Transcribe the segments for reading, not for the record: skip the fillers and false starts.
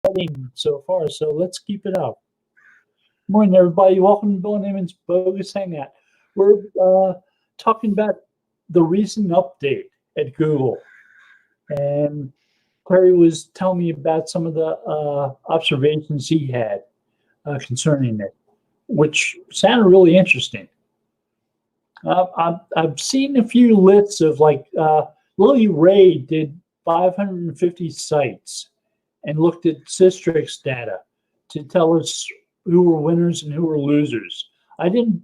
exciting so far, so let's keep it up. Morning, everybody. Welcome to Bill and Ammon's Bogus Hangout. We're talking about the recent update at Google. And Clary was telling me about some of the observations he had concerning it, which sounded really interesting. I've seen a few lists of Lily Ray did 550 sites and looked at Systrix data to tell us who were winners and who were losers. I didn't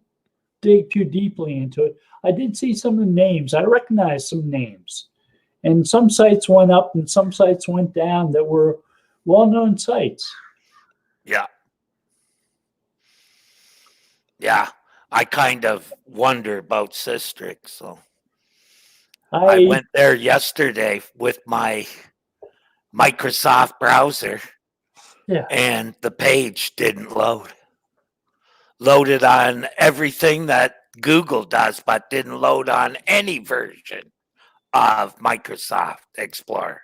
dig too deeply into it. I did see some of the names. I recognized some names. And some sites went up and some sites went down that were well-known sites. Yeah. Yeah. I kind of wonder about Systrix. So I went there yesterday with my Microsoft browser. Yeah. And the page didn't load. Loaded on everything that Google does, but didn't load on any version of Microsoft Explorer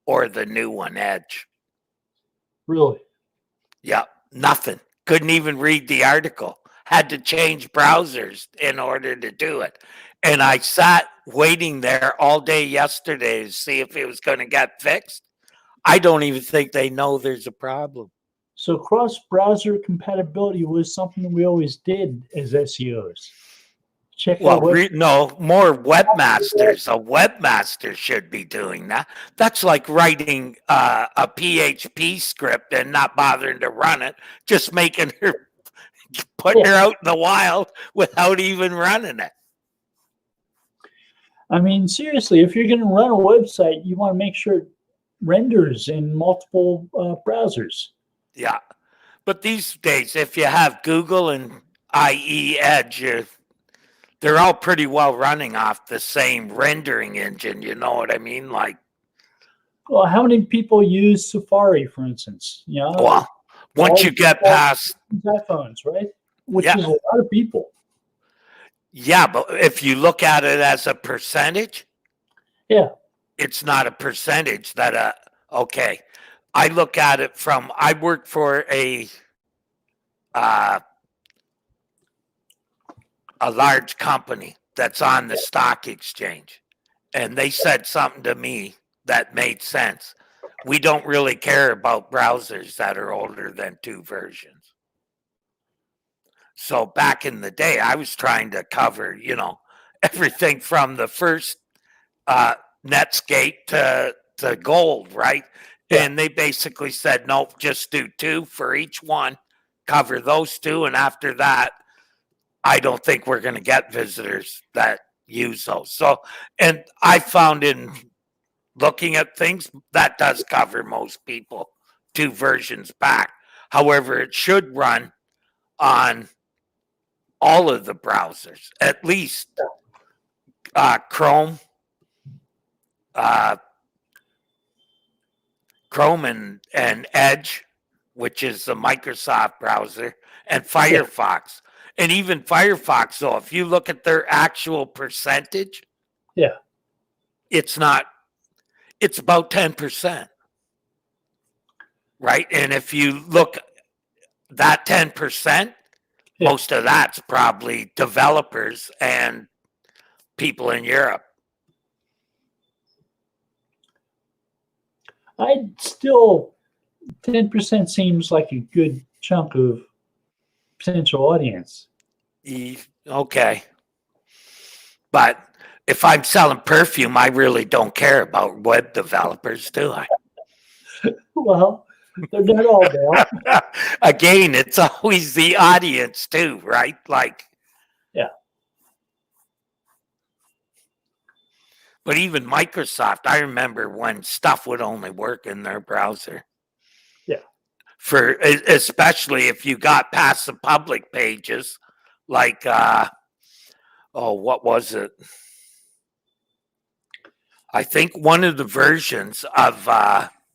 or the new one, Edge. Really? Yeah, nothing. Couldn't even read the article. Had to change browsers in order to do it. And I sat waiting there all day yesterday to see if it was going to get fixed. I don't even think they know there's a problem. So cross-browser compatibility was something we always did as SEOs. More webmasters. A webmaster should be doing that. That's like writing a PHP script and not bothering to run it, just making her, putting her out in the wild without even running it. I mean, seriously, if you're going to run a website, you want to make sure it renders in multiple browsers. Yeah. But these days, if you have Google and IE Edge, they're all pretty well running off the same rendering engine. You know what I mean? Well, how many people use Safari, for instance? Well, once you get past iPhones, right? Which is a lot of people. Yeah, but if you look at it as a percentage, it's not a percentage that okay. I look at it from, I work for a large company that's on the stock exchange, and they said something to me that made sense. We don't really care about browsers that are older than 2 versions. So back in the day, I was trying to cover, everything from the first Netscape to gold, right? Yeah. And they basically said, nope, just do 2 for each one, cover those 2. And after that, I don't think we're going to get visitors that use those. So, and I found in looking at things, that does cover most people 2 versions back. However, it should run on all of the browsers, at least Chrome, and Edge, which is the Microsoft browser, and Firefox. And even Firefox, though, if you look at their actual percentage, it's not, it's about 10%. Right? And if you look that 10%, most of that's probably developers and people in Europe. I'd still, 10% seems like a good chunk of potential audience. Okay. But if I'm selling perfume, I really don't care about web developers, do I? Well, they're not all there. Again, it's always the audience too, right? But even Microsoft, I remember when stuff would only work in their browser. Yeah. Especially if you got past the public pages, what was it? I think one of the versions of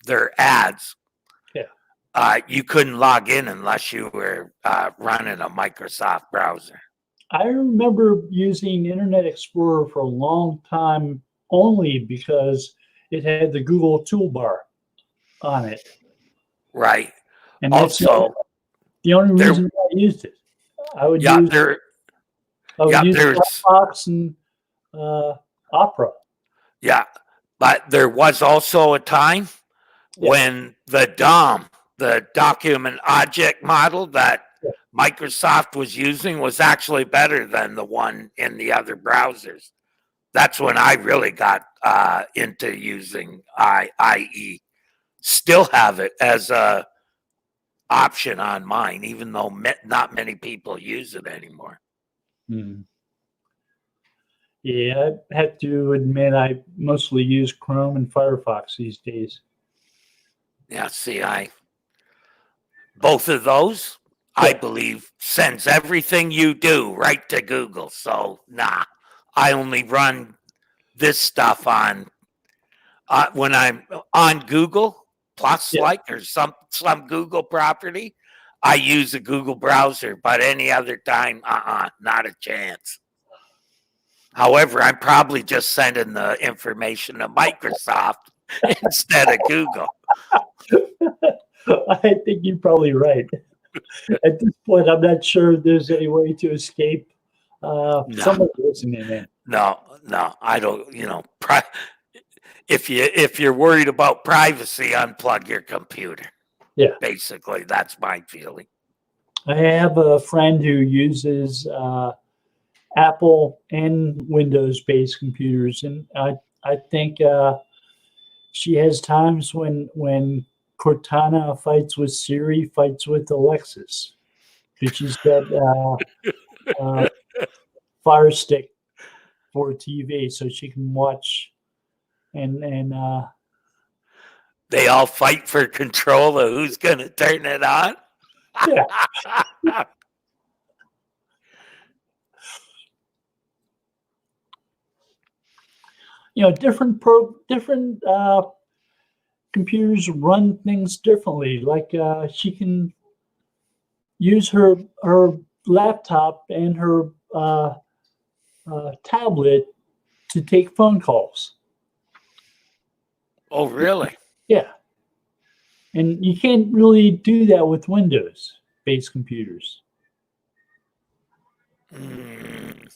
their ads, you couldn't log in unless you were running a Microsoft browser. I remember using Internet Explorer for a long time only because it had the Google toolbar on it. Right. And that's Also, the only there, reason I used it. I would yeah, use there's, Firefox and Opera. yeah, but there was also a time Yeah, when the DOM, the document object model that yeah. Microsoft was using, was actually better than the one in the other browsers. That's when I really got into using IE. Still have it as a option on mine, even though not many people use it anymore. Hmm. Yeah, I have to admit I mostly use Chrome and Firefox these days. Yeah, see, both of those, I Yeah, believe, sends everything you do right to Google. So, nah, I only run this stuff on when I'm on Google Plus, yeah. like, or some Google property. I use a Google browser, but any other time, not a chance. However, I'm probably just sending the information to Microsoft instead of Google. I think you're probably right. At this point, I'm not sure if there's any way to escape No, somebody listening in. no, I don't. If you're worried about privacy, unplug your computer. Yeah. Basically, that's my feeling. I have a friend who uses Apple and Windows-based computers, and I think she has times when Cortana fights with Siri, fights with Alexis, because she's got uh, Fire Stick for TV, so she can watch and They all fight for control of who's going to turn it on. yeah. Different computers run things differently. Like she can use her laptop and her tablet to take phone calls. Oh, really? Yeah, and you can't really do that with Windows-based computers. Mm.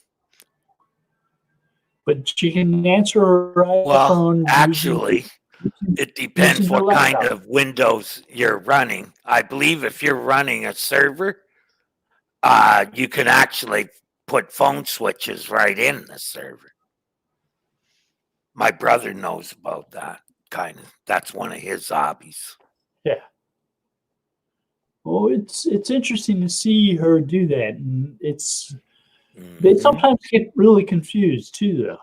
But she can answer her Well, iPhone actually, it depends using her what kind laptop. of Windows you're running. I believe if you're running a server, you can actually put phone switches right in the server. My brother knows about that kind of. That's one of his hobbies. Yeah. Well, it's interesting to see her do that, and they Mhm. sometimes get really confused too, though.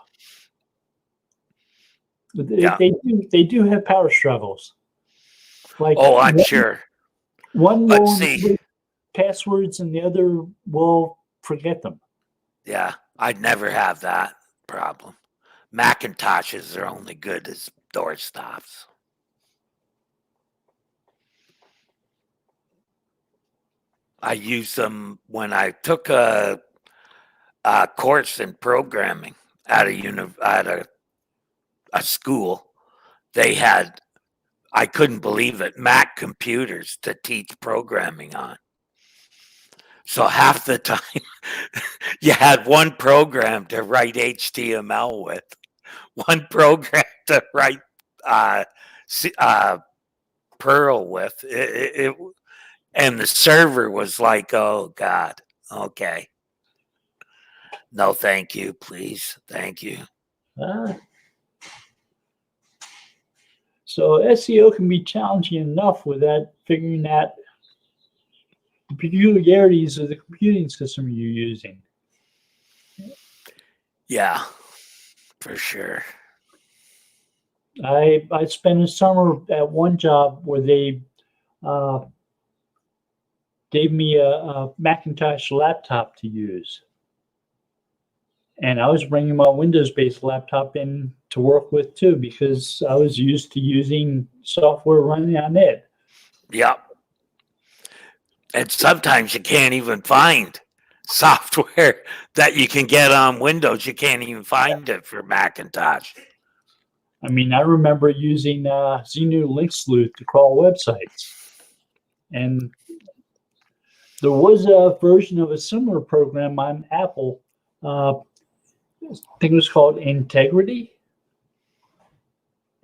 But Yeah. they do have power struggles. Like Oh, I'm sure. one But will see, remember passwords and the other will forget them. yeah, I'd never have that problem. Macintoshes are only good as doorstops. I used them when I took a course in programming at a school. They had, I couldn't believe it, Mac computers to teach programming on. So half the time you had one program to write HTML with, one program to write uh, Perl with. And the server was like, oh, God, okay. No, thank you, please. Thank you. So SEO can be challenging enough without figuring out the peculiarities of the computing system you're using. Yeah, for sure. I spent a summer at one job where they uh, gave me a Macintosh laptop to use. And I was bringing my Windows-based laptop in to work with too, because I was used to using software running on it. Yep. And sometimes you can't even find software that you can get on Windows. You can't even find it for Macintosh. I mean, I remember using GNU Link Sleuth to crawl websites. And there was a version of a similar program on Apple. I think it was called Integrity.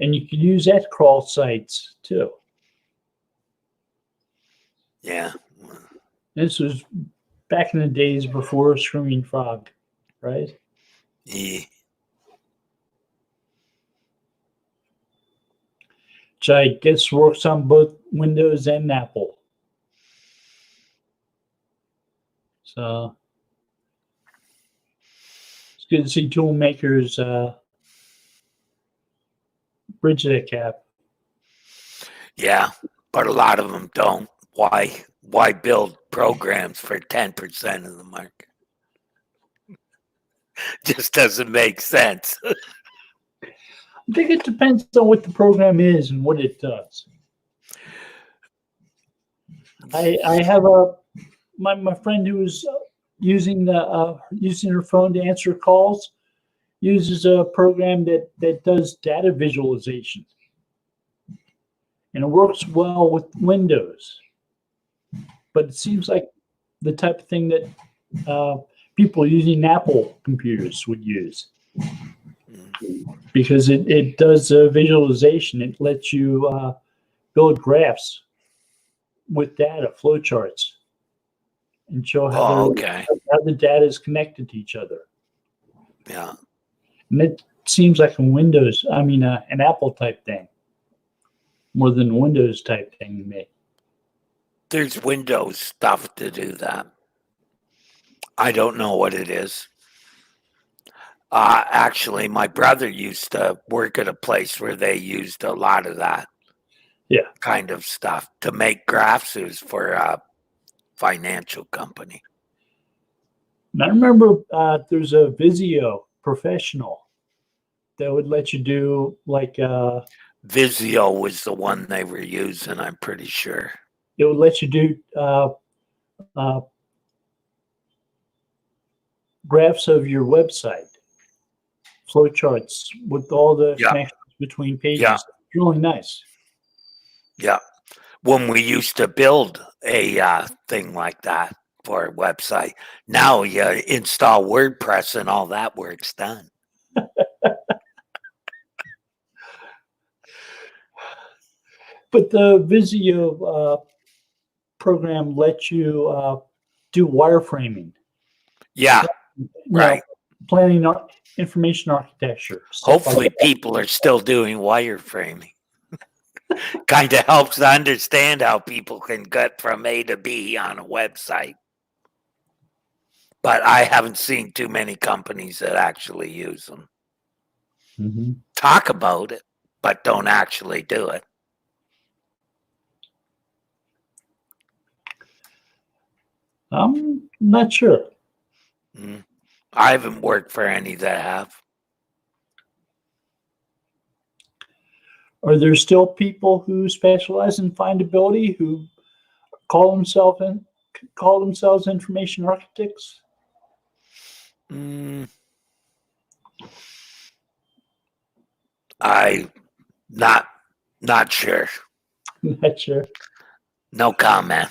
And you could use that to crawl sites too. Yeah. This was back in the days before Screaming Frog, right? Yeah. Which I guess works on both Windows and Apple. So it's good to see tool makers bridge that gap. Yeah, but a lot of them don't. Why build programs for 10% of the market? Just doesn't make sense. I think it depends on what the program is and what it does. I have my friend who's using her phone to answer calls uses a program that does data visualization, and it works well with Windows. But it seems like the type of thing that people using Apple computers would use, because it does visualization. It lets you build graphs with data, flowcharts, and show how the data is connected to each other. Yeah. And it seems like an Apple type thing more than a Windows type thing to me. There's Windows stuff to do that. I don't know what it is. Actually, my brother used to work at a place where they used a lot of that kind of stuff to make graphs. It was for a financial company. And I remember there's a Visio Professional that would let you do Visio was the one they were using, I'm pretty sure. It would let you do graphs of your website, flowcharts with all the connections between pages. Yeah. It's really nice. Yeah. When we used to build a thing like that for a website, now you install WordPress and all that work's done. But the Visio program lets you do wireframing. Yeah, right. Planning information architecture. Hopefully people are still doing wireframing. Kind of helps to understand how people can get from A to B on a website. But I haven't seen too many companies that actually use them. Mm-hmm. Talk about it, but don't actually do it. I'm not sure. I haven't worked for any that have. Are there still people who specialize in findability who call themselves information architects? I not sure. Not sure. No comment.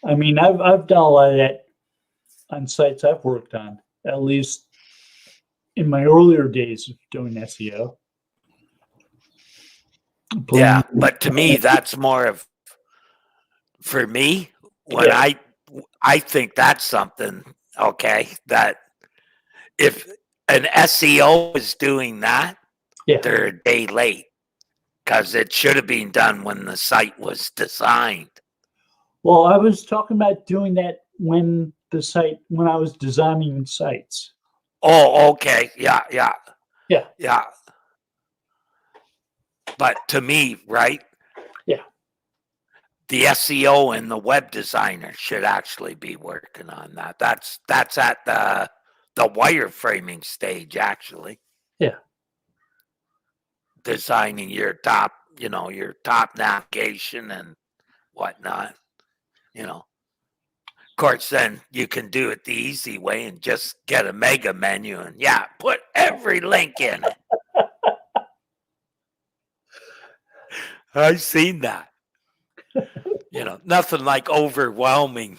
I mean, I've done a lot of that on sites I've worked on, at least in my earlier days of doing SEO. Yeah, but to me, that's more of, for me, when I think that's something, okay, that if an SEO is doing that, they're a day late, because it should have been done when the site was designed. Well, I was talking about doing that when I was designing sites. Oh, okay. Yeah. Yeah. But to me, right? Yeah. The SEO and the web designer should actually be working on that. That's at the wireframing stage, actually. Yeah. Designing your top navigation and whatnot. Of course, then you can do it the easy way and just get a mega menu and put every link in it. I've seen that. Nothing like overwhelming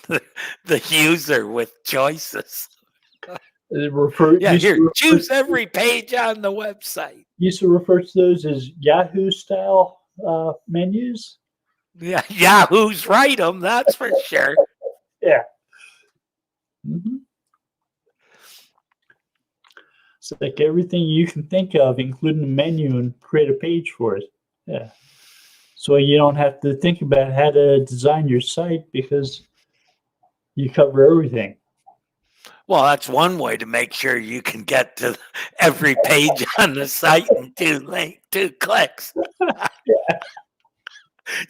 the user with choices. It refer Yeah, used here, to refer, choose every page on the website. used to refer to those as Yahoo style menus. Yeah, Yahoo's right them, that's for sure. Yeah. Mm-hmm. It's like everything you can think of, including a menu, and create a page for it. Yeah. So you don't have to think about how to design your site because you cover everything. Well, that's one way to make sure you can get to every page on the site in 2 clicks.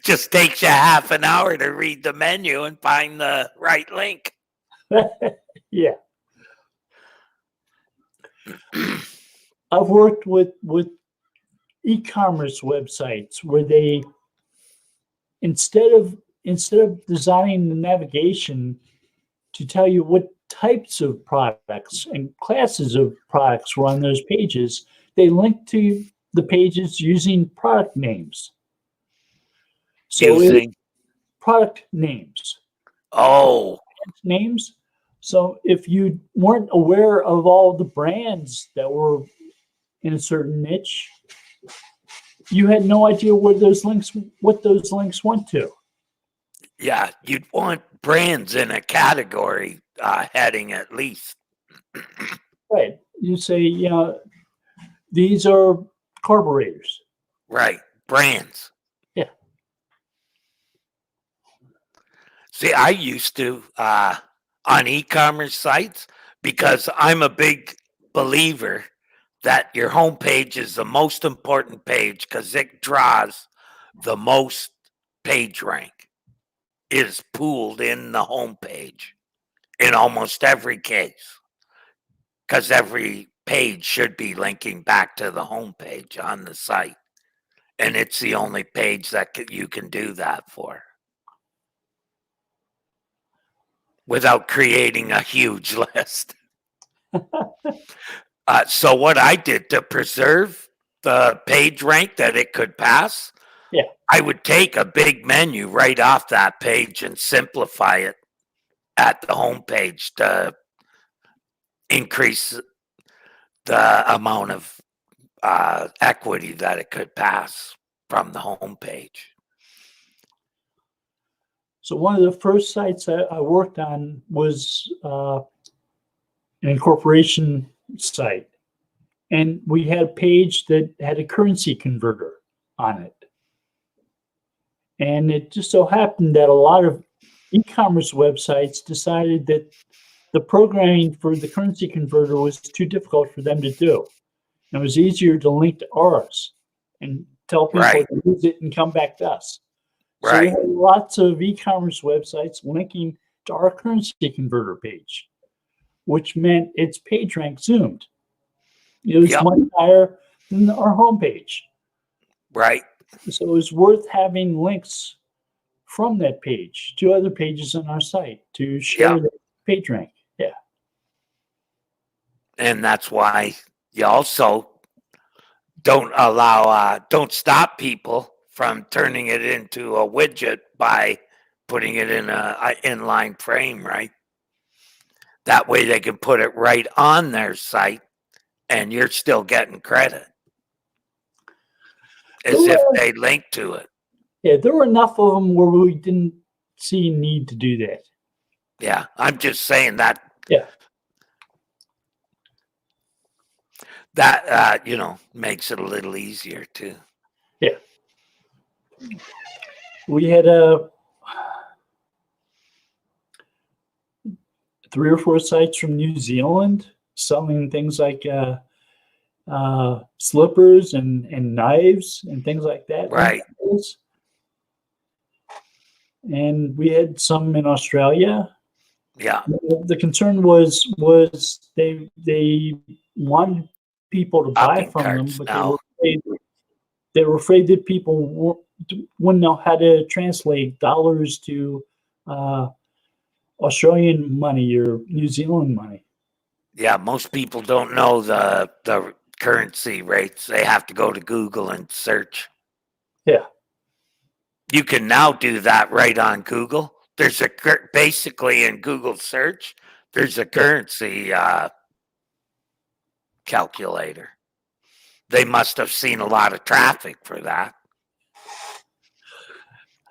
Just takes you half an hour to read the menu and find the right link. Yeah. I've worked with e-commerce websites where they instead of designing the navigation to tell you what types of products and classes of products were on those pages, they link to the pages using product names. So Using product names. Names. So if you weren't aware of all the brands that were in a certain niche, you had no idea what those links went to. Yeah, you'd want brands in a category heading at least. Right. You say, these are carburetors. Right, brands. Yeah. See, I used to on e-commerce sites, because I'm a big believer that your homepage is the most important page because it draws the most page rank. Is pooled in the homepage in almost every case, because every page should be linking back to the homepage on the site, and it's the only page that you can do that for without creating a huge list. So what I did to preserve the page rank that it could pass, Yeah. I would take a big menu right off that page and simplify it at the homepage to increase the amount of equity that it could pass from the homepage. So one of the first sites I worked on was an incorporation site, and we had a page that had a currency converter on it. And it just so happened that a lot of e-commerce websites decided that the programming for the currency converter was too difficult for them to do. And it was easier to link to ours and tell people Right. to use it and come back to us. So we Right. had lots of e-commerce websites linking to our currency converter page, which meant its page rank zoomed. It was Yep. much higher than our homepage. Right. So it was worth having links from that page to other pages on our site to share Yep. the page rank. Yeah. And that's why you also don't stop people from turning it into a widget by putting it in a inline frame, right? That way they can put it right on their site and you're still getting credit as if they link to it. Yeah, there were enough of them where we didn't see a need to do that. Yeah, I'm just saying that. Yeah. That makes it a little easier too. Yeah. We had 3 or 4 sites from New Zealand selling things like slippers and knives and things like that. Right. And we had some in Australia. Yeah. The concern was they wanted people to buy Shopping from them, carts but now. they were afraid that people wouldn't know how to translate dollars to Australian money or New Zealand money. Yeah, most people don't know the currency rates. They have to go to Google and search. Yeah. You can now do that right on Google. There's basically in Google search, there's a currency calculator. They must have seen a lot of traffic for that.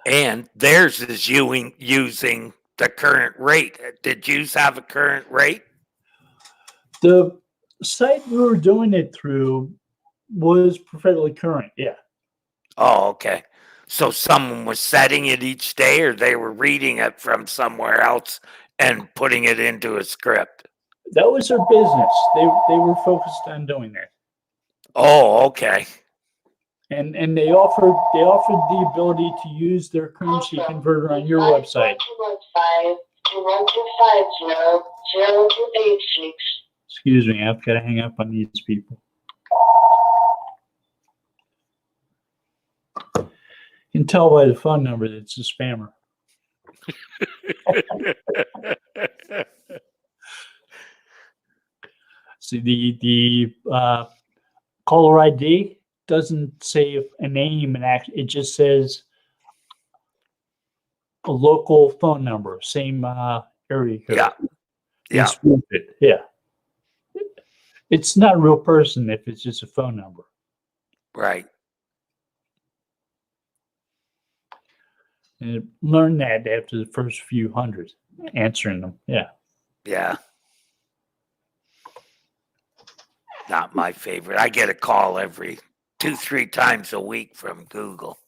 And theirs is using the current rate. Did yours have a current rate? The site we were doing it through was perfectly current. Yeah. Oh, okay. So someone was setting it each day, or they were reading it from somewhere else and putting it into a script? That was their business. They were focused on doing that. Oh, okay. And they offered the ability to use their currency converter on your website. Excuse me, I've got to hang up on these people. You can tell by the phone number that it's a spammer. See, the caller ID doesn't say a name, and it just says a local phone number, same area code. Yeah. Yeah. Spoof it. Yeah. It's not a real person if it's just a phone number. Right. And learned that after the first few hundred answering them. Yeah. Yeah. Not my favorite. I get a call every 2-3 times a week from Google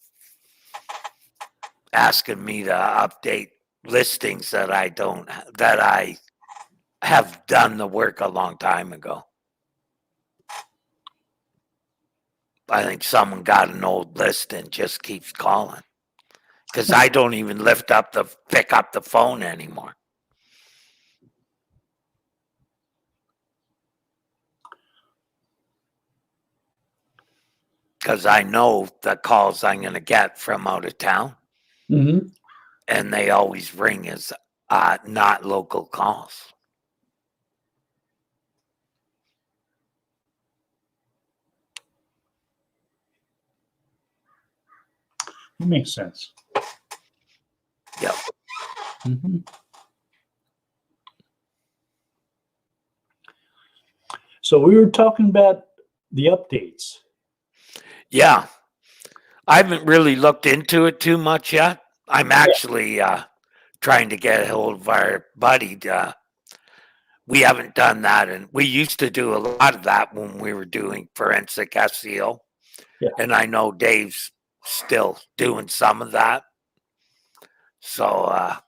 asking me to update listings that I have done the work a long time ago. I think someone got an old list and just keeps calling because I don't even pick up the phone anymore. Because I know the calls I'm going to get from out of town, Mm-hmm. and they always ring as not local calls. It makes sense. Yep. Mm-hmm. So we were talking about the updates. Yeah. I haven't really looked into it too much yet. I'm actually trying to get a hold of our buddy. We haven't done that, and we used to do a lot of that when we were doing forensic SEO. Yeah. And I know Dave's still doing some of that. So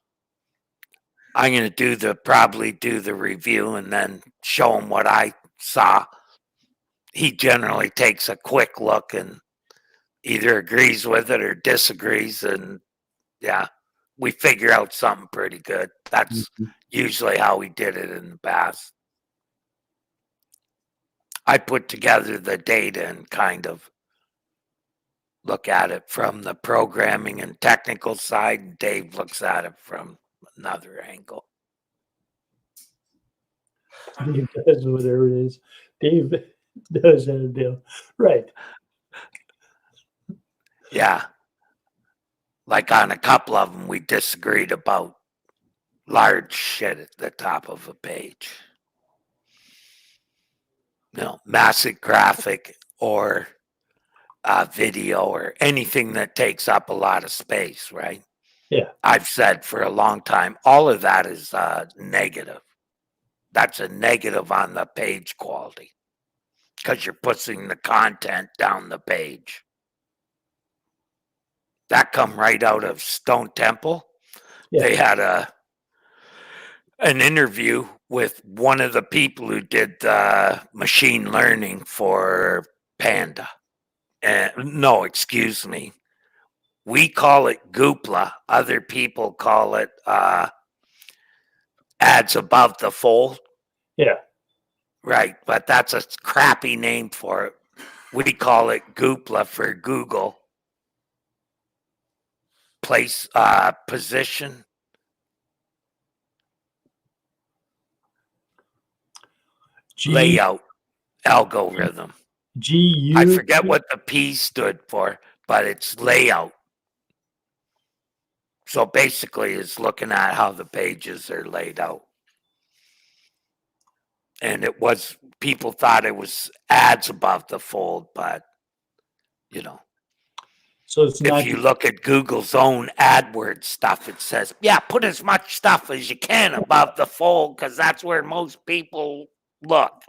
I'm going to probably do the review and then show him what I saw. He generally takes a quick look and either agrees with it or disagrees, and yeah, we figure out something pretty good. That's usually how we did it in the past. I put together the data and kind of look at it from the programming and technical side, and Dave looks at it from another angle. Dave does whatever it is. Dave does that deal. Right. Yeah. Like on a couple of them, we disagreed about large shit at the top of a page. Massive graphic or video or anything that takes up a lot of space, right? Yeah. I've said for a long time, all of that is negative. That's a negative on the page quality because you're pushing the content down the page. That come right out of Stone Temple. Yeah. They had an interview with one of the people who did machine learning for Panda. No, excuse me. We call it Goopla. Other people call it ads above the fold. Yeah. Right, but that's a crappy name for it. We call it Goopla for Google. Place, position. Layout algorithm. I forget what the P stood for, but it's layout. So basically, it's looking at how the pages are laid out. And people thought it was ads above the fold, but, So it's if not. you look at Google's own AdWords stuff, it says, yeah, put as much stuff as you can above the fold because that's where most people look.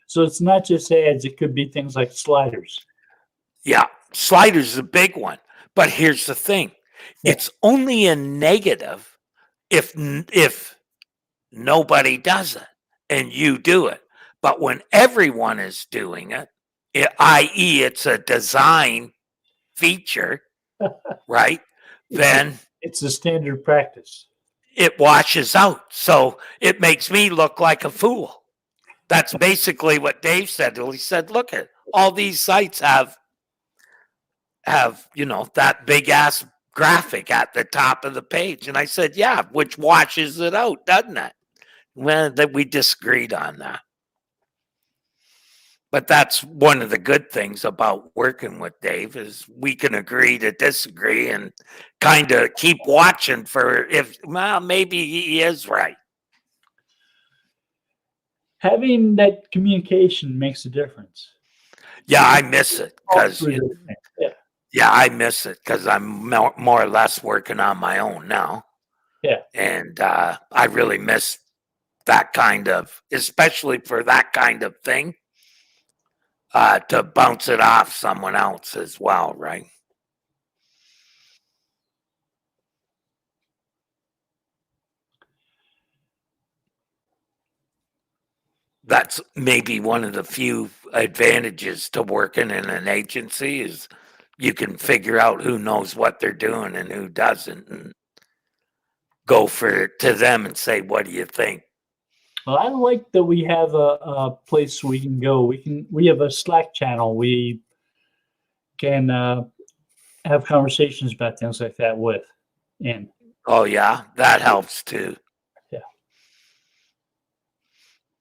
So it's not just ads. It could be things like sliders. Yeah, sliders is a big one. But here's the thing. Yeah. It's only a negative if nobody does it and you do it. But when everyone is doing it, i.e., it's a design feature, right? Then It's a standard practice. it washes out. So it makes me look like a fool. That's basically what Dave said. He said, look at all these sites have that big ass graphic at the top of the page. And I said, yeah, which washes it out, doesn't it? Well, that we disagreed on that. But that's one of the good things about working with Dave is we can agree to disagree and kind of keep watching for maybe he is right. Having that communication makes a difference. Yeah, I miss it because yeah, I miss it because I'm more or less working on my own now. Yeah, and I really miss that kind of, especially for that kind of thing. To bounce it off someone else as well, right? That's maybe one of the few advantages to working in an agency is you can figure out who knows what they're doing and who doesn't, and go to them and say, "What do you think?" Well, I like that we have a place we can go. We have a Slack channel. We can have conversations about things like that with. And oh yeah, that helps too. Yeah.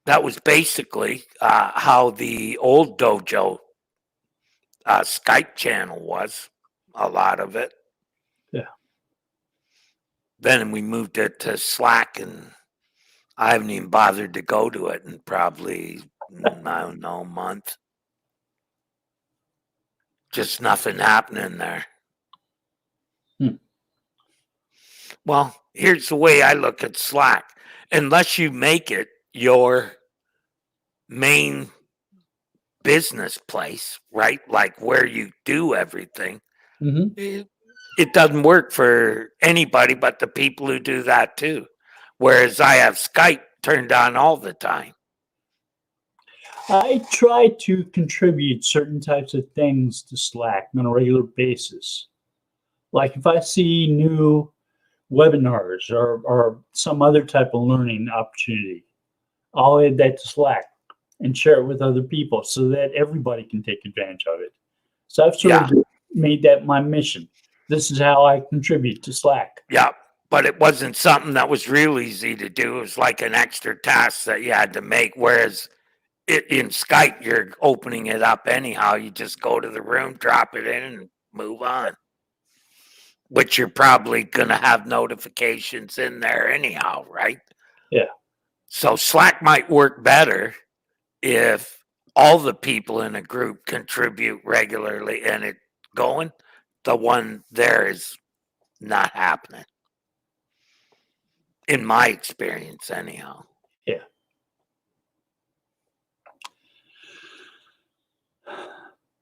That was basically how the old dojo Skype channel was. A lot of it. Yeah. Then we moved it to Slack, and I haven't even bothered to go to it in probably, I don't know, a month. Just nothing happening there. Well, here's the way I look at Slack. Unless you make it your main business place, right? Like where you do everything, it doesn't work for anybody but the people who do that too. Whereas I have Skype turned on all the time. I try to contribute certain types of things to Slack on a regular basis. Like if I see new webinars or some other type of learning opportunity, I'll add that to Slack and share it with other people so that everybody can take advantage of it. So I've sort of made that my mission. This is how I contribute to Slack. Yeah, but it wasn't something that was real easy to do. It was like an extra task that you had to make. Whereas in Skype, you're opening it up anyhow. You just go to the room, drop it in, and move on. Which you're probably going to have notifications in there anyhow, right? Yeah. So Slack might work better if all the people in a group contribute regularly and it going. The one there is not happening. In my experience, anyhow. Yeah.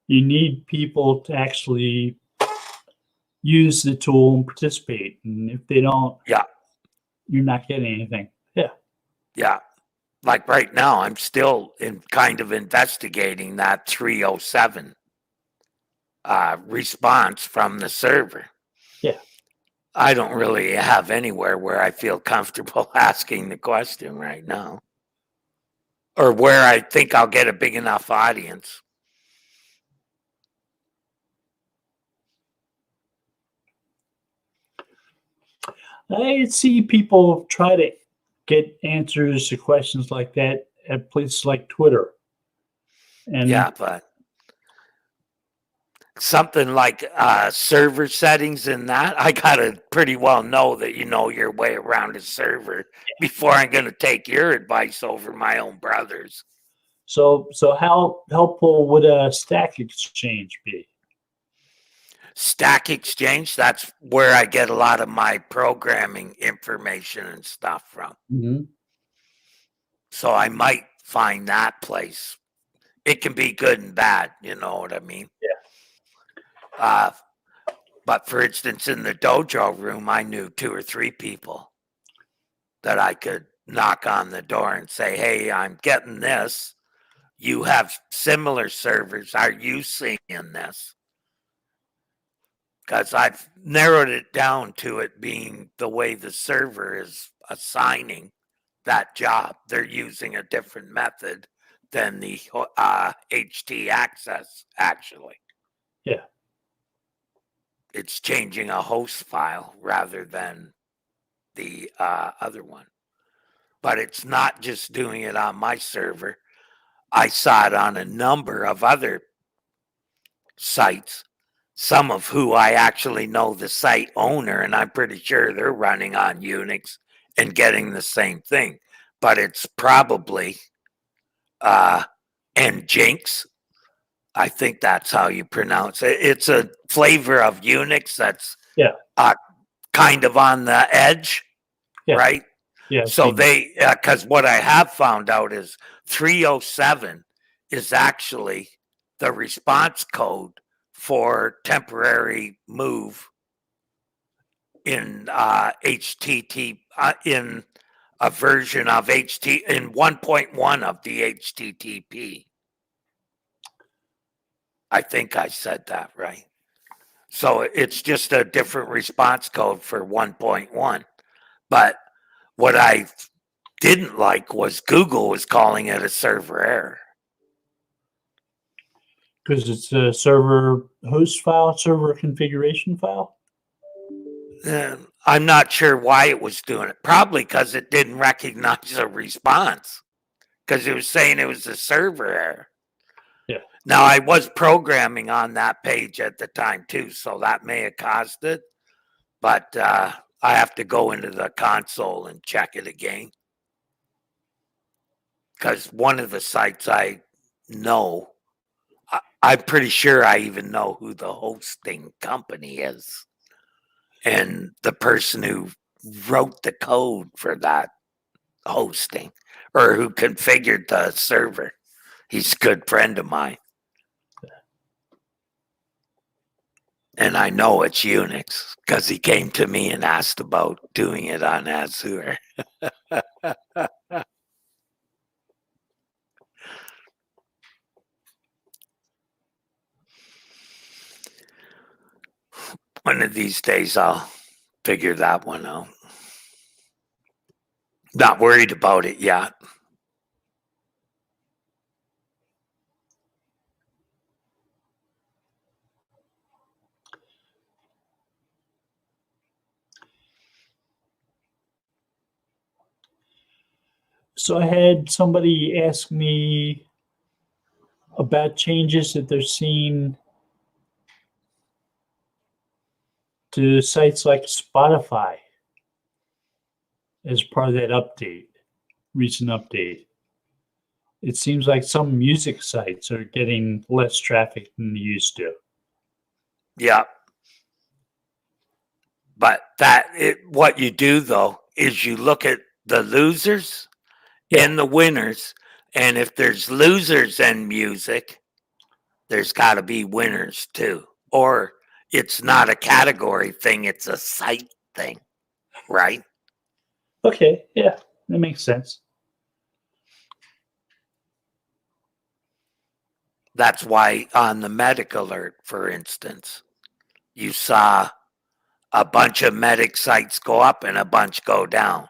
You need people to actually use the tool and participate. And if they don't, you're not getting anything. Yeah. Yeah. Like right now, I'm still kind of investigating that 307 response from the server. Yeah. I don't really have anywhere where I feel comfortable asking the question right now, or where I think I'll get a big enough audience. I see people try to get answers to questions like that at places like Twitter. And yeah, but something like server settings and that, I gotta pretty well know that you know your way around a server before I'm gonna take your advice over my own brother's. So how helpful would a stack exchange be? Stack Exchange, that's where I get a lot of my programming information and stuff from. Mm-hmm. So I might find that place. It can be good and bad, you know what I mean? Yeah. But for instance, in the dojo room, I knew 2 or 3 people that I could knock on the door and say, hey, I'm getting this. You have similar servers. Are you seeing this? Because I've narrowed it down to it being the way the server is assigning that job. They're using a different method than the HT access, actually. Yeah. It's changing a host file rather than the other one. But it's not just doing it on my server. I saw it on a number of other sites, some of who I actually know the site owner, and I'm pretty sure they're running on Unix and getting the same thing. But it's probably Nginx. I think that's how you pronounce it. It's a flavor of Unix that's Yeah. Kind of on the edge, Yeah. right? Yeah. So they, because what I have found out is 307 is actually the response code for temporary move in HTTP in a version of HT in 1.1 of the HTTP. I think I said that right. So it's just a different response code for 1.1. But what I didn't like was Google was calling it a server error. Because it's a server host file, server configuration file. I'm not sure why it was doing it. Probably because it didn't recognize a response. Because it was saying it was a server error. Yeah. Now I was programming on that page at the time too, so that may have caused it. But I have to go into the console and check it again. Because one of the sites I know, I'm pretty sure I even know who the hosting company is. And the person who wrote the code for that hosting or who configured the server. He's a good friend of mine. And I know it's Unix because he came to me and asked about doing it on Azure. One of these days I'll figure that one out. Not worried about it yet. So I had somebody ask me about changes that they're seeing to sites like Spotify as part of that update, recent update. It seems like some music sites are getting less traffic than they used to. Yeah. But what you do though is you look at the losers and the winners, and if there's losers in music, there's got to be winners too. Or it's not a category thing; it's a site thing, right? Okay, yeah, that makes sense. That's why on the medic alert, for instance, you saw a bunch of medic sites go up and a bunch go down.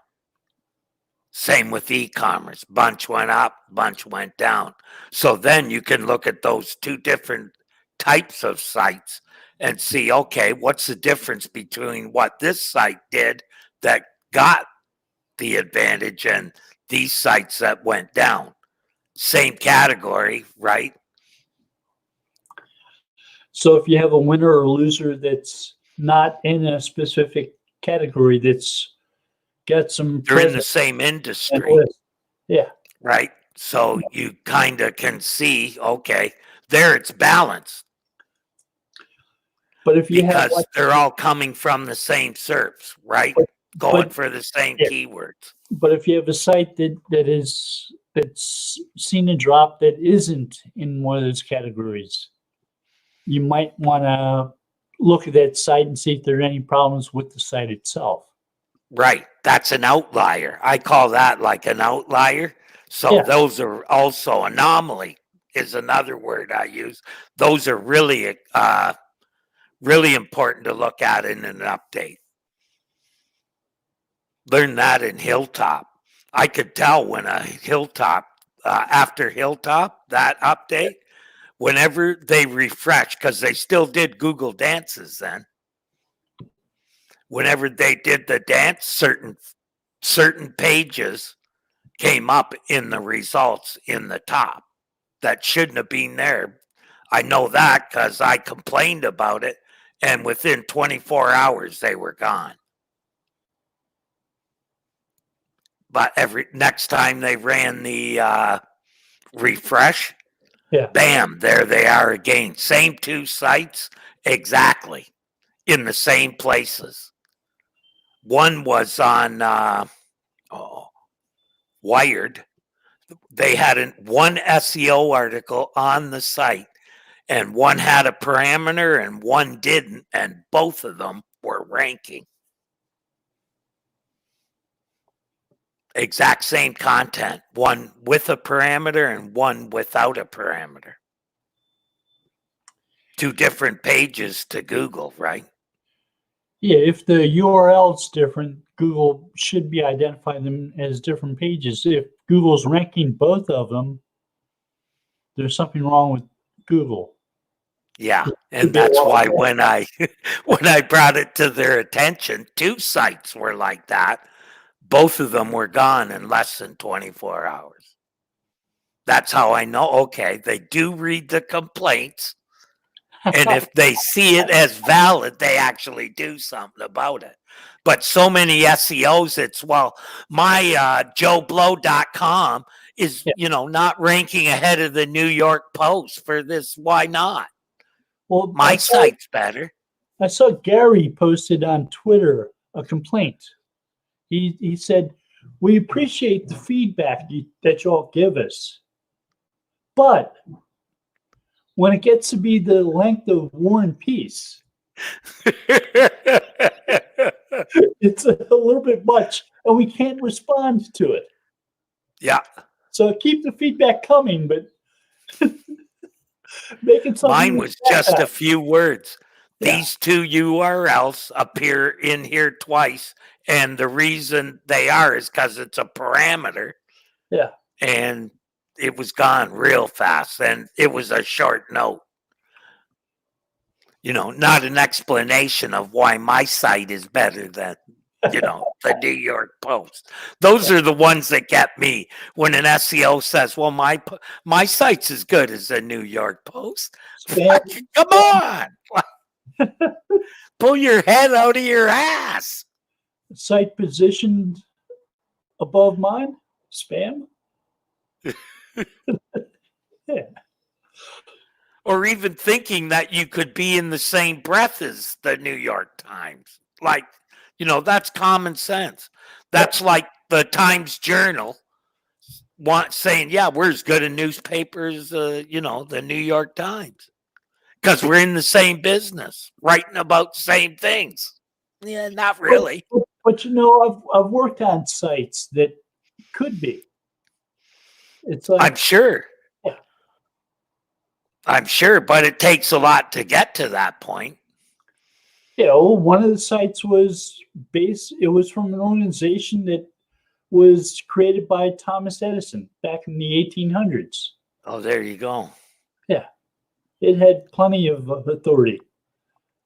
Same with e-commerce. Bunch went up, bunch went down. So then you can look at those two different types of sites and see, okay, what's the difference between what this site did that got the advantage and these sites that went down? Same category, right? So if you have a winner or loser that's not in a specific category, that's got some They're in the presence same and industry, list. Yeah. right? So you kind of can see, okay, there it's balanced But if you have because like, they're all coming from the same SERPs, right? but, Going but for the same yeah, keywords. but if you have a site that's seen a drop that isn't in one of those categories, you might want to look at that site and see if there are any problems with the site itself. Right. That's an outlier. I call that like an outlier. So Yeah. those are also anomaly is another word I use. Those are really important to look at in an update. Learn that in Hilltop. I could tell when a Hilltop, after Hilltop, that update, whenever they refresh, because they still did Google Dances then. Whenever they did the dance, certain pages came up in the results in the top that shouldn't have been there. I know that because I complained about it, and within 24 hours they were gone. But every next time they ran the refresh, Yeah. bam, there they are again. Same two sites, exactly in the same places. One was on Wired. They had one SEO article on the site, and one had a parameter and one didn't, and both of them were ranking. Exact same content, one with a parameter and one without a parameter. Two different pages to Google, right? Yeah, if the URL's different, Google should be identifying them as different pages. If Google's ranking both of them, there's something wrong with Google. Yeah, Could and be a that's lot why of when I when I brought it to their attention, two sites were like that. Both of them were gone in less than 24 hours. That's how I know, okay, they do read the complaints. And if they see it as valid, they actually do something about it. But so many SEOs, it's, well, my joeblow.com is, Yeah. not ranking ahead of the New York Post for this. Why not? Well, My site's better. I saw Gary posted on Twitter a complaint. He said, "We appreciate the feedback that you all give us, but when it gets to be the length of War and Peace, it's a little bit much, and we can't respond to it. Yeah. So keep the feedback coming, but make it something Mine you was can just a few words. Yeah. These two URLs appear in here twice, and the reason they are is because it's a parameter. Yeah. And it was gone real fast, and it was a short note. Not an explanation of why my site is better than, the New York Post. Those are the ones that get me when an SEO says, well, my site's as good as the New York Post. Spam. Come on. Pull your head out of your ass. Site positioned above mine? Spam? Yeah. Or even thinking that you could be in the same breath as the New York Times. Like, that's common sense. That's like the Times Journal saying, yeah, we're as good a newspaper as, the New York Times. Because we're in the same business, writing about the same things. Yeah, not really. But I've worked on sites that could be. It's like I'm sure. Yeah. I'm sure, but it takes a lot to get to that point. One of the sites was it was from an organization that was created by Thomas Edison back in the 1800s. Oh, there you go. Yeah. It had plenty of authority.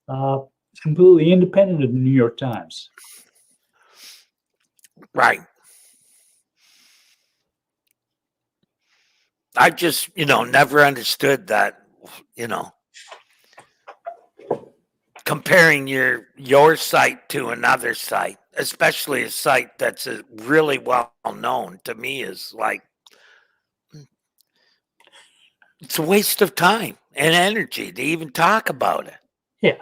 It's completely independent of the New York Times. Right. I just, never understood that, comparing your site to another site, especially a site that's really well known, to me is like it's a waste of time and energy to even talk about it. Yeah.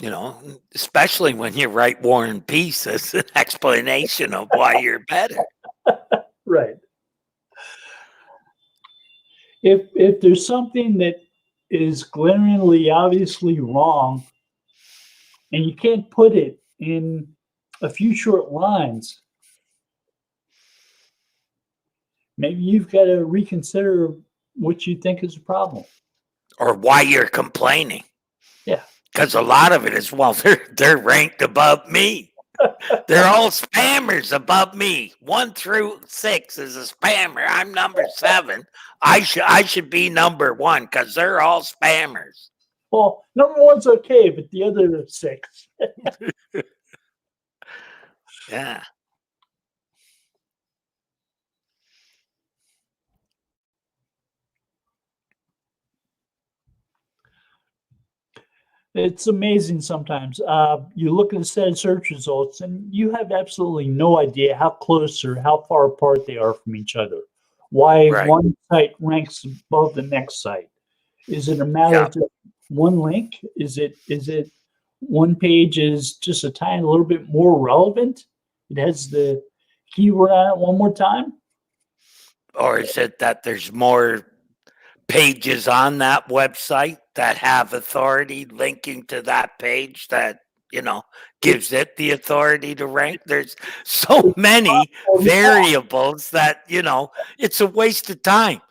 You know, especially when you write War and Peace as an explanation of why you're better. Right. If there's something that is glaringly obviously wrong and you can't put it in a few short lines, maybe you've got to reconsider what you think is a problem. Or why you're complaining. Yeah. Because a lot of it is, well, they're ranked above me. They're all spammers above me. 1 through 6 is a spammer. I'm number 7. I should be number 1 because they're all spammers. Well, number 1's okay, but the other 6. Yeah. It's amazing sometimes. You look at a set of search results and you have absolutely no idea how close or how far apart they are from each other. Why Right. one site ranks above the next site. Is it a matter Yeah. of just one link? Is it one page is just a tiny little bit more relevant? It has the keyword on it one more time? Or is it that there's more pages on that website that have authority linking to that page that, gives it the authority to rank? There's so many variables that, it's a waste of time.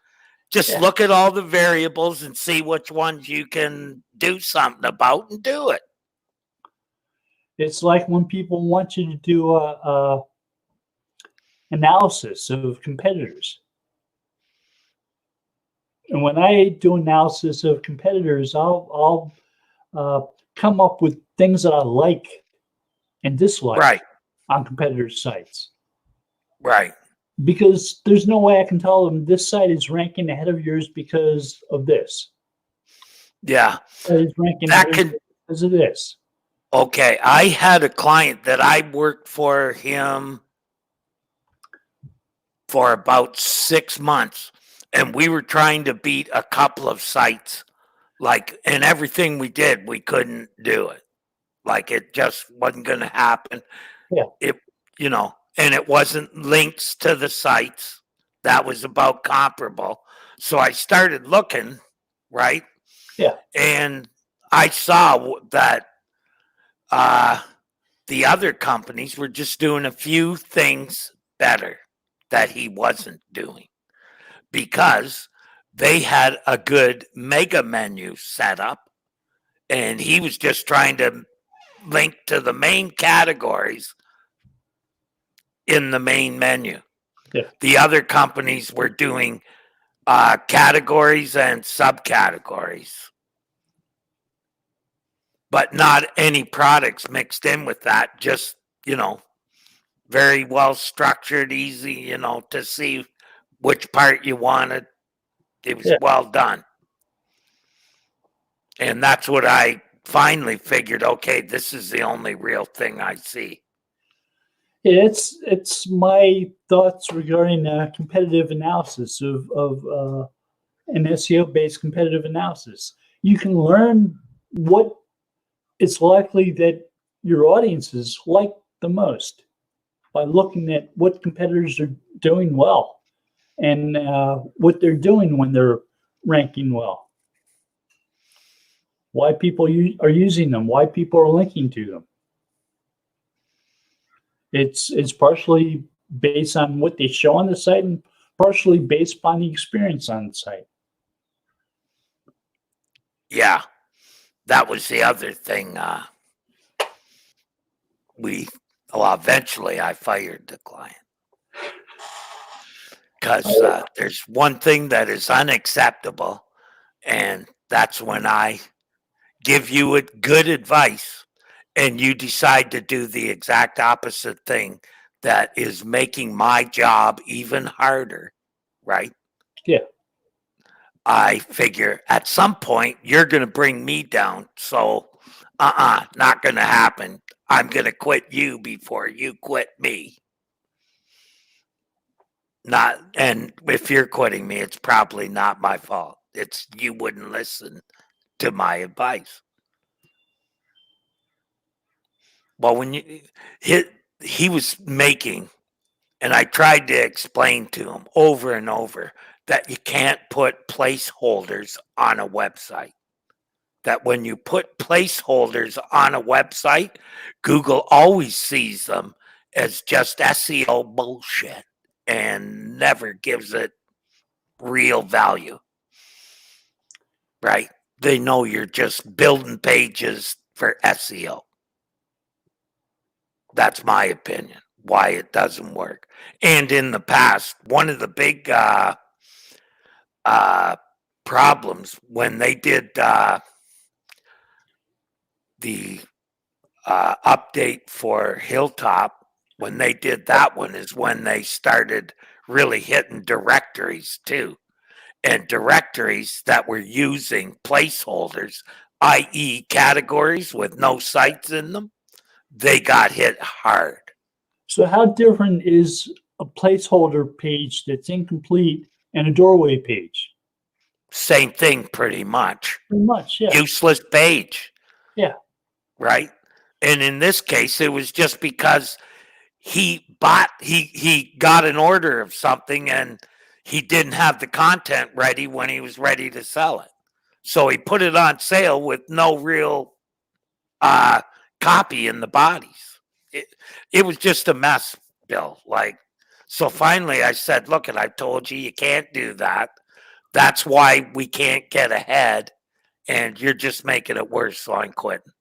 Just Yeah. look at all the variables and see which ones you can do something about and do it. It's like when people want you to do a analysis of competitors. And when I do analysis of competitors, I'll come up with things that I like and dislike Right. on competitors' sites. Right. Because there's no way I can tell them this site is ranking ahead of yours because of this. Yeah. It's ranking That ahead can because of this. Okay, I had a client that I worked for him for about 6 months, and we were trying to beat a couple of sites. And everything we did, we couldn't do it. Like, it just wasn't going to happen. Yeah. And it wasn't links to the sites. That was about comparable. So I started looking, right? Yeah. And I saw that the other companies were just doing a few things better that he wasn't doing because they had a good mega menu set up and he was just trying to link to the main categories in the main menu. Yeah. The other companies were doing categories and subcategories, but not any products mixed in with that. Just, very well structured, easy, to see which part you wanted. It was Yeah. well done. And that's what I finally figured, okay, this is the only real thing I see. It's my thoughts regarding competitive analysis of an SEO-based competitive analysis. You can learn what it's likely that your audiences like the most by looking at what competitors are doing well and what they're doing when they're ranking well. Why people are using them, why people are linking to them. It's partially based on what they show on the site and partially based upon the experience on the site. Yeah, that was the other thing. Eventually I fired the client because there's one thing that is unacceptable, and that's when I give you good advice and you decide to do the exact opposite thing that is making my job even harder, right? Yeah. I figure at some point you're going to bring me down. So, not going to happen. I'm going to quit you before you quit me. Not, and if you're quitting me, it's probably not my fault. It's you wouldn't listen to my advice. Well, when he was making, and I tried to explain to him over and over that you can't put placeholders on a website. That when you put placeholders on a website, Google always sees them as just SEO bullshit and never gives it real value. Right? They know you're just building pages for SEO. That's my opinion, why it doesn't work. And in the past, one of the big problems when they did the update for Hilltop, when they did that one, is when they started really hitting directories too. And directories that were using placeholders, i.e., categories with no sites in them, they got hit hard. So how different is a placeholder page that's incomplete and a doorway page? Same thing, pretty much. Pretty much, yeah. Useless page. Yeah. Right? And in this case, it was just because he got an order of something and he didn't have the content ready when he was ready to sell it. So he put it on sale with no real copy in the bodies. It was just a mess, Bill. Like, so finally I said, look, and I told you can't do that. That's why we can't get ahead, and you're just making it worse, so I'm quitting.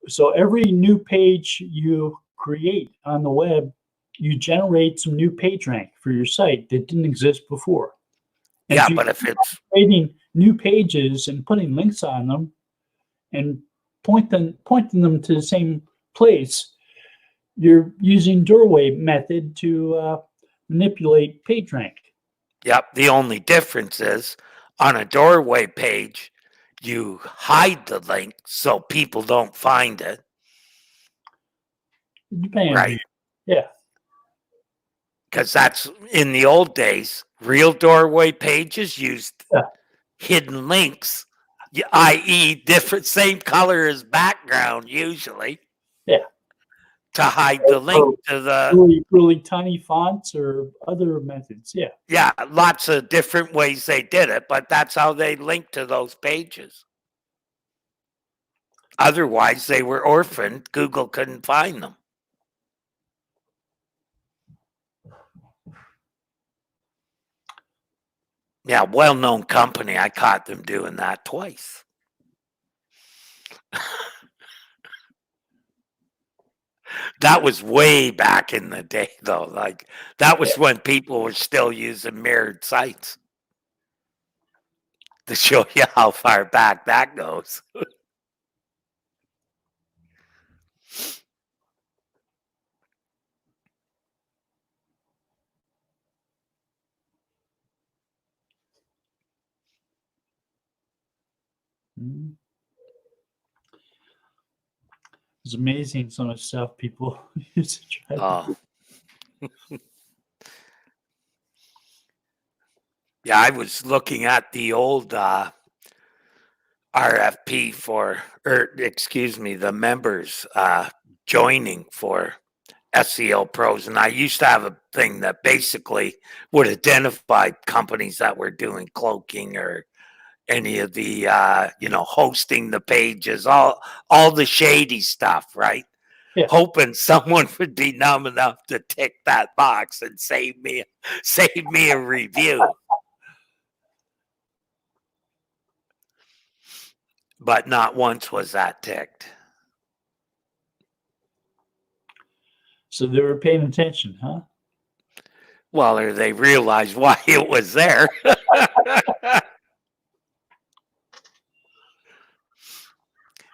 So every new page you create on the web, you generate some new page rank for your site that didn't exist before. And yeah, but if it's creating new pages and putting links on them and pointing them to the same place, you're using doorway method to manipulate page rank. Yep. The only difference is on a doorway page, you hide the link so people don't find it. Right. Yeah. Because that's in the old days, real doorway pages used hidden links, i.e., different, same color as background usually. Yeah. To hide the link to the really tiny fonts or other methods. Yeah. Yeah, lots of different ways they did it, but that's how they linked to those pages. Otherwise, they were orphaned. Google couldn't find them. Yeah, well-known company. I caught them doing that twice. That was way back in the day, though. Like, that was when people were still using mirrored sites. To show you how far back that goes. It's amazing some of the stuff people use to try to do. Yeah, I was looking at the old RFP for, or excuse me, the members joining for SEO pros. And I used to have a thing that basically would identify companies that were doing cloaking or any of the, hosting the pages, all the shady stuff, right? Yeah. Hoping someone would be dumb enough to tick that box and save me a review. But not once was that ticked. So they were paying attention, huh? Well, or they realized why it was there.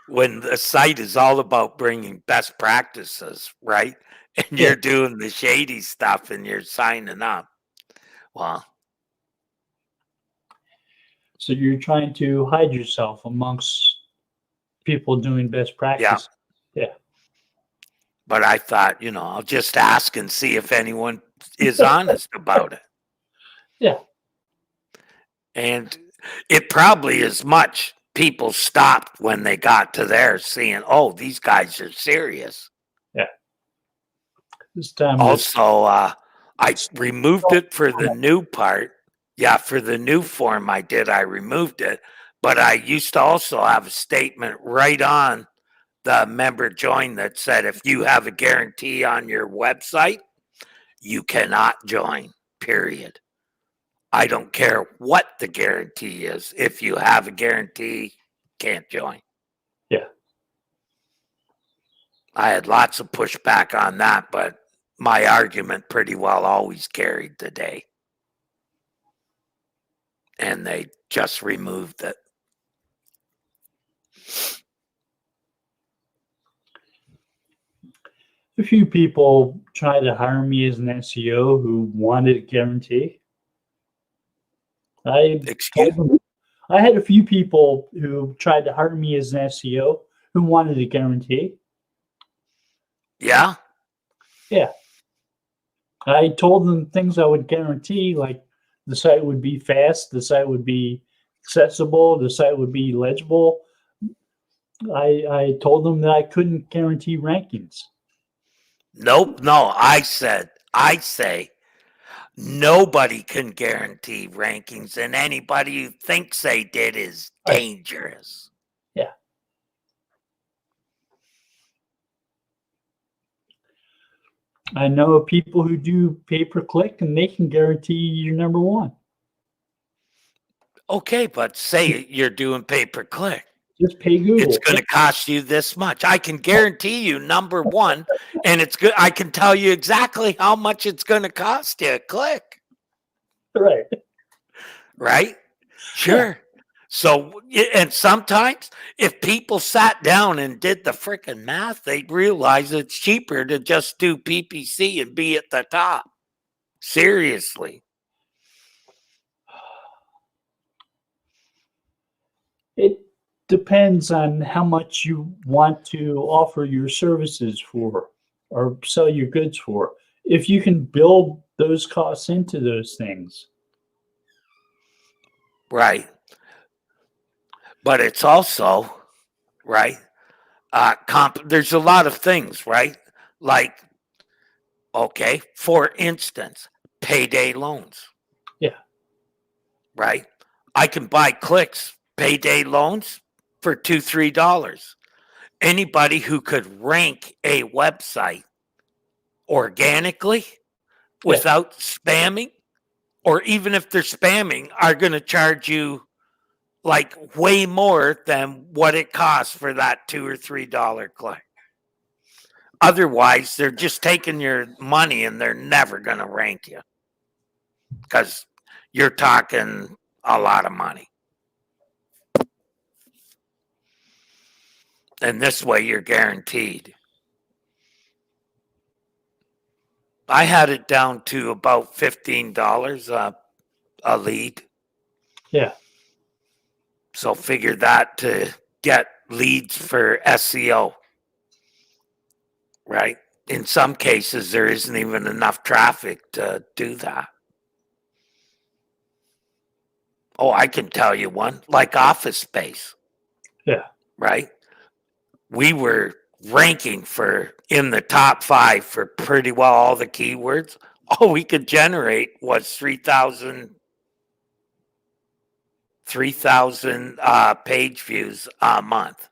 When the site is all about bringing best practices, right? And you're doing the shady stuff and you're signing up. Well. So you're trying to hide yourself amongst people doing best practice. Yeah. But I thought, I'll just ask and see if anyone is honest about it. Yeah. And it probably is much. People stopped when they got to there seeing, oh, these guys are serious. Yeah. This time also, I removed it for the new part. Yeah, for the new form I did, I removed it. But I used to also have a statement right on the member join that said, if you have a guarantee on your website, you cannot join, period. I don't care what the guarantee is. If you have a guarantee, can't join. Yeah. I had lots of pushback on that, but my argument pretty well always carried the day. And they just removed it. A few people tried to hire me as an SEO who wanted a guarantee. I had a few people who tried to hire me as an SEO who wanted a guarantee. Yeah? Yeah. I told them things I would guarantee, like the site would be fast, the site would be accessible, the site would be legible. I told them that I couldn't guarantee rankings. Nope. No, I say nobody can guarantee rankings, and anybody who thinks they did is dangerous. Yeah. I know of people who do pay-per-click, and they can guarantee you're number one. Okay, but say you're doing pay-per-click. Just pay Google. It's going to cost you this much. I can guarantee you number one, and it's good. I can tell you exactly how much it's going to cost you a click. Right. Right? Sure. Yeah. So, and sometimes if people sat down and did the freaking math, they'd realize it's cheaper to just do PPC and be at the top. Seriously. It depends on how much you want to offer your services for or sell your goods for. If you can build those costs into those things. Right. But it's also, right, there's a lot of things, right? Like, okay, for instance, payday loans. Yeah. Right? I can buy clicks, payday loans for $2, $3. Anybody who could rank a website organically without spamming, or even if they're spamming, are going to charge you like way more than what it costs for that $2 or $3 click. Otherwise, they're just taking your money and they're never going to rank you because you're talking a lot of money. And this way you're guaranteed. I had it down to about $15 a lead. Yeah. So figure that to get leads for SEO. Right? In some cases, there isn't even enough traffic to do that. Oh, I can tell you one, like Office Space. Yeah. Right? We were ranking for in the top 5 for pretty well all the keywords. All we could generate was 3,000 page views a month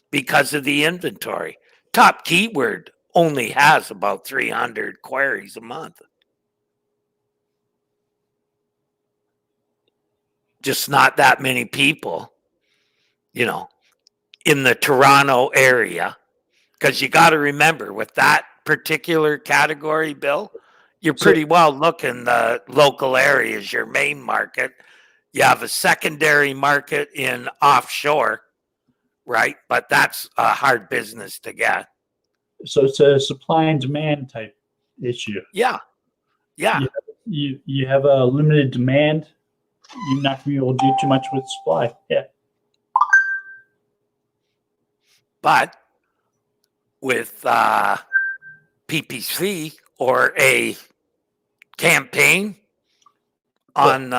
because of the inventory. Top keyword only has about 300 queries a month. Just not that many people, in the Toronto area. Because you got to remember, with that particular category, Bill, you're pretty well looking the local area is your main market. You have a secondary market in offshore, right? But that's a hard business to get. So it's a supply and demand type issue. Yeah. Yeah. You have a limited demand you're not going to be able to do too much with supply. Yeah. But with PPC or a campaign on,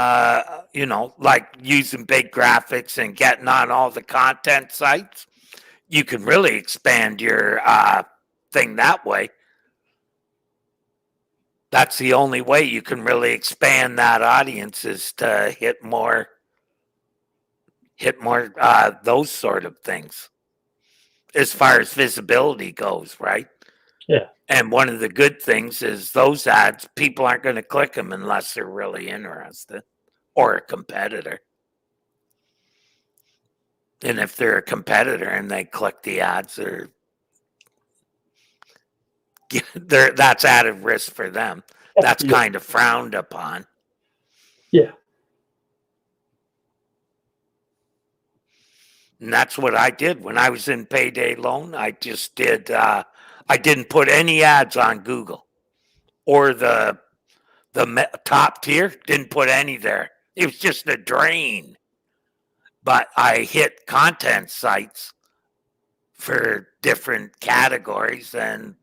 like using big graphics and getting on all the content sites, you can really expand your thing that way. That's the only way you can really expand that audience, is to hit more those sort of things as far as visibility goes, right? Yeah. And one of the good things is those ads, people aren't going to click them unless they're really interested, or a competitor. And if they're a competitor and they click the ads, that's added risk for them. That's kind of frowned upon. Yeah. And that's what I did when I was in payday loan. I just did. I didn't put any ads on Google or the top tier. Didn't put any there. It was just a drain. But I hit content sites for different categories, and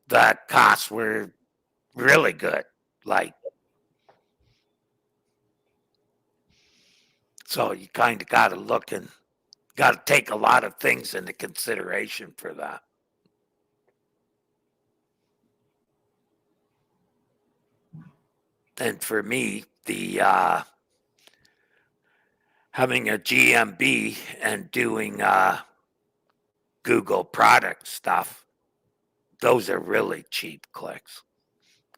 the costs were really good. So you kind of got to look and got to take a lot of things into consideration for that. And for me, the having a GMB and doing Google product stuff, those are really cheap clicks,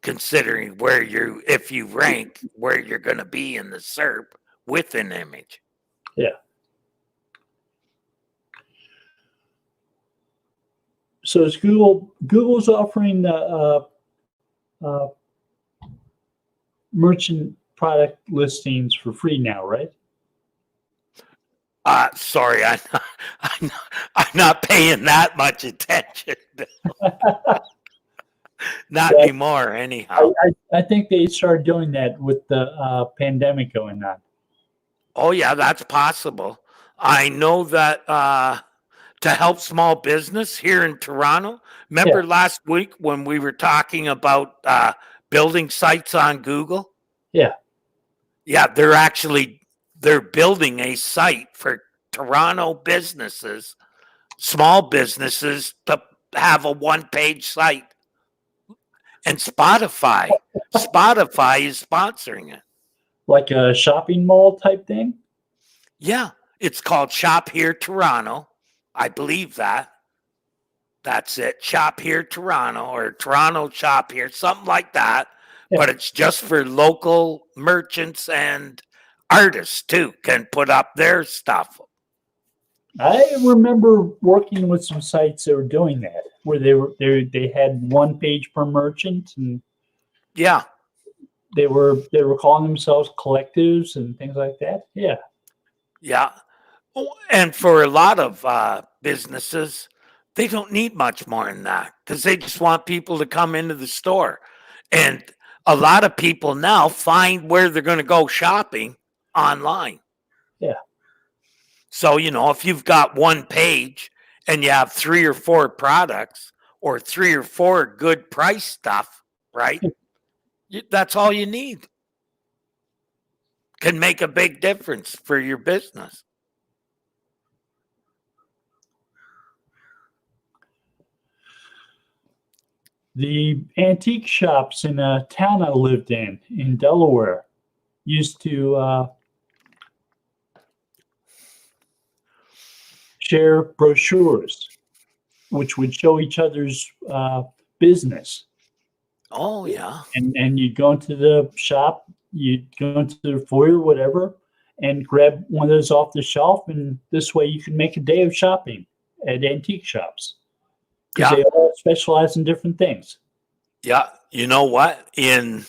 considering if you rank where you're going to be in the SERP with an image. Yeah. So is Google's offering merchant product listings for free now, right? Sorry, I'm not paying that much attention. Not anymore, anyhow. I think they started doing that with the pandemic going on. Oh, yeah, that's possible. I know that to help small business here in Toronto, remember last week when we were talking about building sites on Google? Yeah. Yeah, they're building a site for Toronto businesses, small businesses, to have a one-page site. And Spotify is sponsoring it. Like a shopping mall type thing? Yeah, it's called Shop Here Toronto. I believe that's it. Shop Here Toronto, or Toronto Shop Here, something like that. Yeah. But it's just for local merchants, and artists too can put up their stuff. I remember working with some sites that were doing that, where they had one page per merchant, and yeah, they were calling themselves collectives and things like that. Yeah. Yeah. And for a lot of businesses, they don't need much more than that, because they just want people to come into the store. And a lot of people now find where they're going to go shopping online. Yeah. So, if you've got one page and you have 3 or 4 products or 3 or 4 good price stuff, right? That's all you need. Can make a big difference for your business. The antique shops in a town I lived in Delaware used to share brochures, which would show each other's business. Oh, yeah. And you'd go into the shop, you'd go into the foyer, whatever, and grab one of those off the shelf. And this way you can make a day of shopping at antique shops. Because they all specialize in different things. Yeah. You know what? In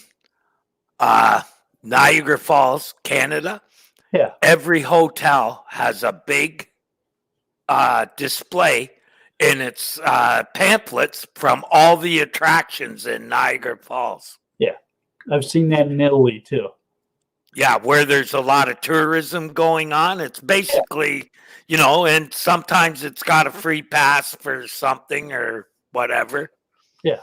Niagara Falls, Canada, every hotel has a big display in its pamphlets from all the attractions in Niagara Falls. Yeah. I've seen that in Italy too. Yeah, where there's a lot of tourism going on. It's basically, you know, and sometimes it's got a free pass for something or whatever. Yeah.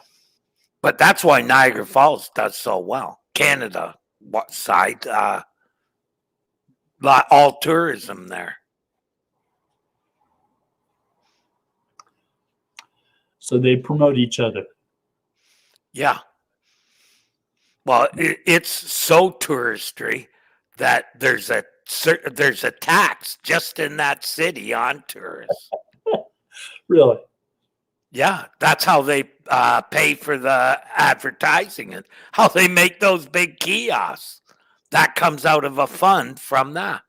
But that's why Niagara Falls does so well. Canada side, all tourism there. So they promote each other. Yeah. Well, it's so touristy that there's a tax just in that city on tourists. Really? Yeah, that's how they pay for the advertising and how they make those big kiosks. That comes out of a fund from that.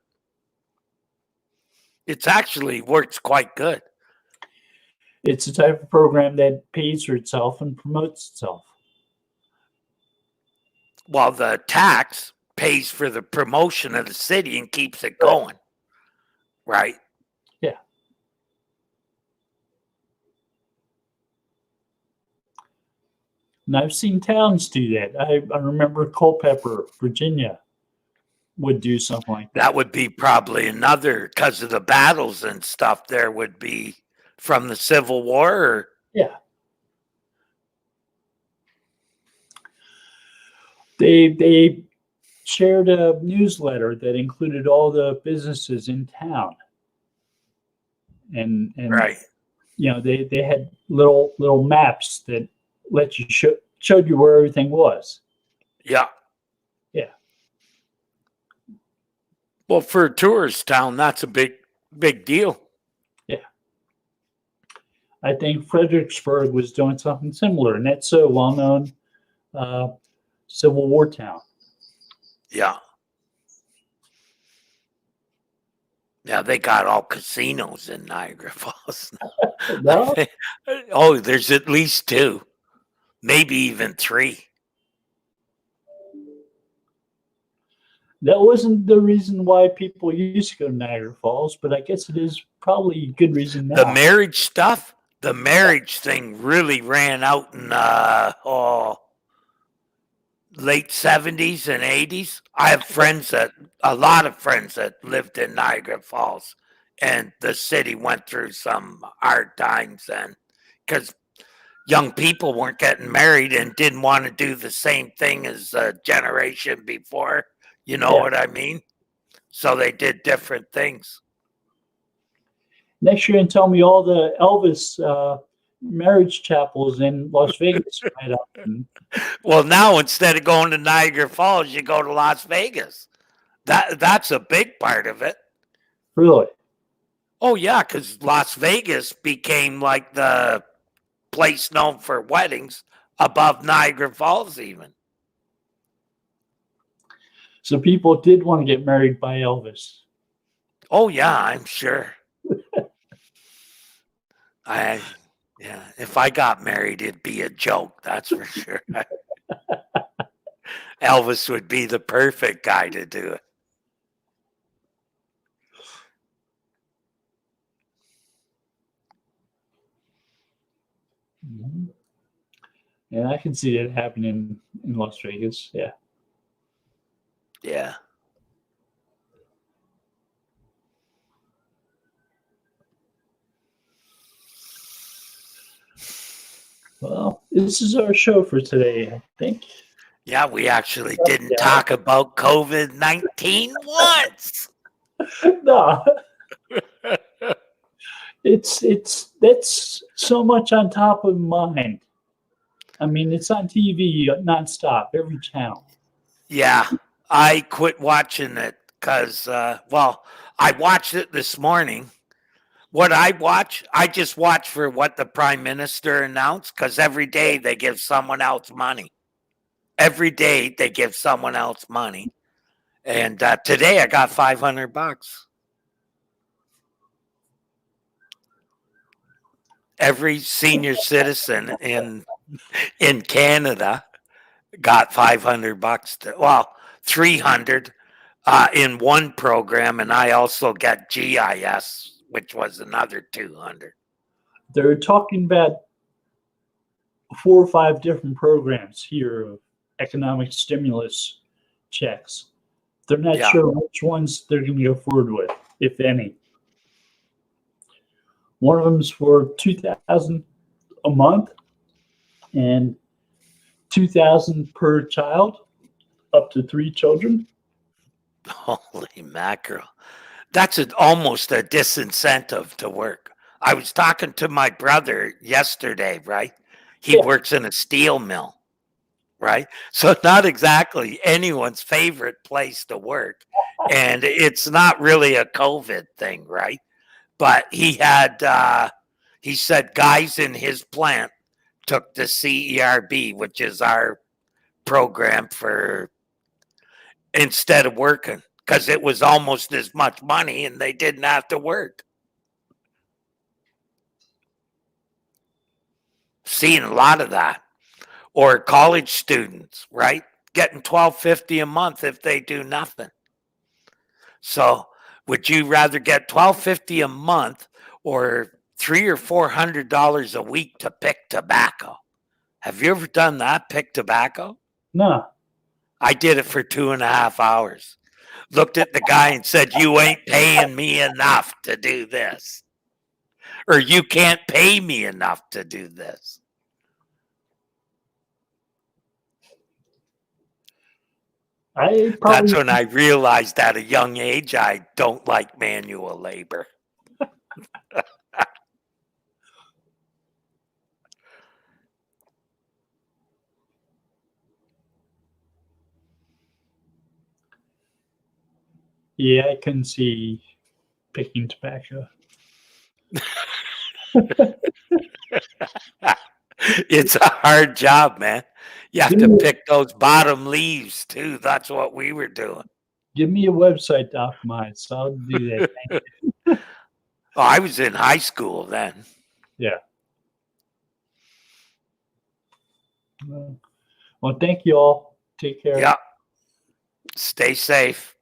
It's actually works quite good. It's a type of program that pays for itself and promotes itself. Well, the tax pays for the promotion of the city and keeps it going. Right? Yeah. And I've seen towns do that. I remember Culpeper, Virginia, would do something like that. That would be probably another, because of the battles and stuff, there would be from the Civil War. Or, Yeah. They shared a newsletter that included all the businesses in town. And right. You know, they had little maps that let you showed you where everything was. Yeah. Yeah. Well, for a tourist town, that's a big deal. Yeah. I think Fredericksburg was doing something similar, and that's a well-known Civil War town. Yeah. Yeah, they got all casinos in Niagara Falls. No? Oh, there's at least 2, maybe even 3. That wasn't the reason why people used to go to Niagara Falls, but I guess it is probably a good reason now. The marriage stuff, the marriage thing really ran out in late 70s and 80s. I have a lot of friends that lived in Niagara Falls, and the city went through some hard times then because young people weren't getting married and didn't want to do the same thing as the generation before. You know what I mean? So they did different things. Next year, and tell me all the Elvis marriage chapels in Las Vegas. Well, now instead of going to Niagara Falls, you go to Las Vegas. That's a big part of it. Really? Oh yeah, because Las Vegas became like the place known for weddings above Niagara Falls even. So people did want to get married by Elvis. Oh yeah, I'm sure. If I got married, it'd be a joke, that's for sure. Elvis would be the perfect guy to do it. Mm-hmm. Yeah, I can see that happening in Las Vegas. Yeah. Yeah. Well, this is our show for today, I think. Yeah, we actually didn't talk about COVID-19 once. No. That's so much on top of mind. I mean, it's on TV nonstop, every channel. Yeah, I quit watching it because, I watched it this morning. What I watch, I just watch for what the prime minister announced because every day they give someone else money. Every day they give someone else money. And today I got $500. Every senior citizen in Canada got $500. 300 in one program, and I also got GIS, which was another 200. They're talking about 4 or 5 different programs here of economic stimulus checks They're not Yeah. sure which ones they're going to go forward with, if any. One of them's for $2,000 a month and $2,000 per child, up to 3 children. Holy mackerel. That's almost a disincentive to work. I was talking to my brother yesterday, right? He Yeah. works in a steel mill, right? So not exactly anyone's favorite place to work. And it's not really a COVID thing, right? But he said guys in his plant took the CERB, which is our program for instead of working, because it was almost as much money and they didn't have to work. Seeing a lot of that. Or college students, right? Getting $12.50 a month if they do nothing. So would you rather get $12.50 a month or $300 or $400 a week to pick tobacco? Have you ever done that? Pick tobacco? No. I did it for 2.5 hours. Looked at the guy and said, "You ain't paying me enough to do this. Or you can't pay me enough to do this." That's when I realized at a young age I don't like manual labor. Yeah, I couldn't see picking tobacco. It's a hard job, man. You have to pick those bottom leaves too. That's what we were doing. Give me a website to optimize, so I'll do that. Thank you. Oh, I was in high school then. Yeah. Well, thank you all. Take care. Yeah. Stay safe.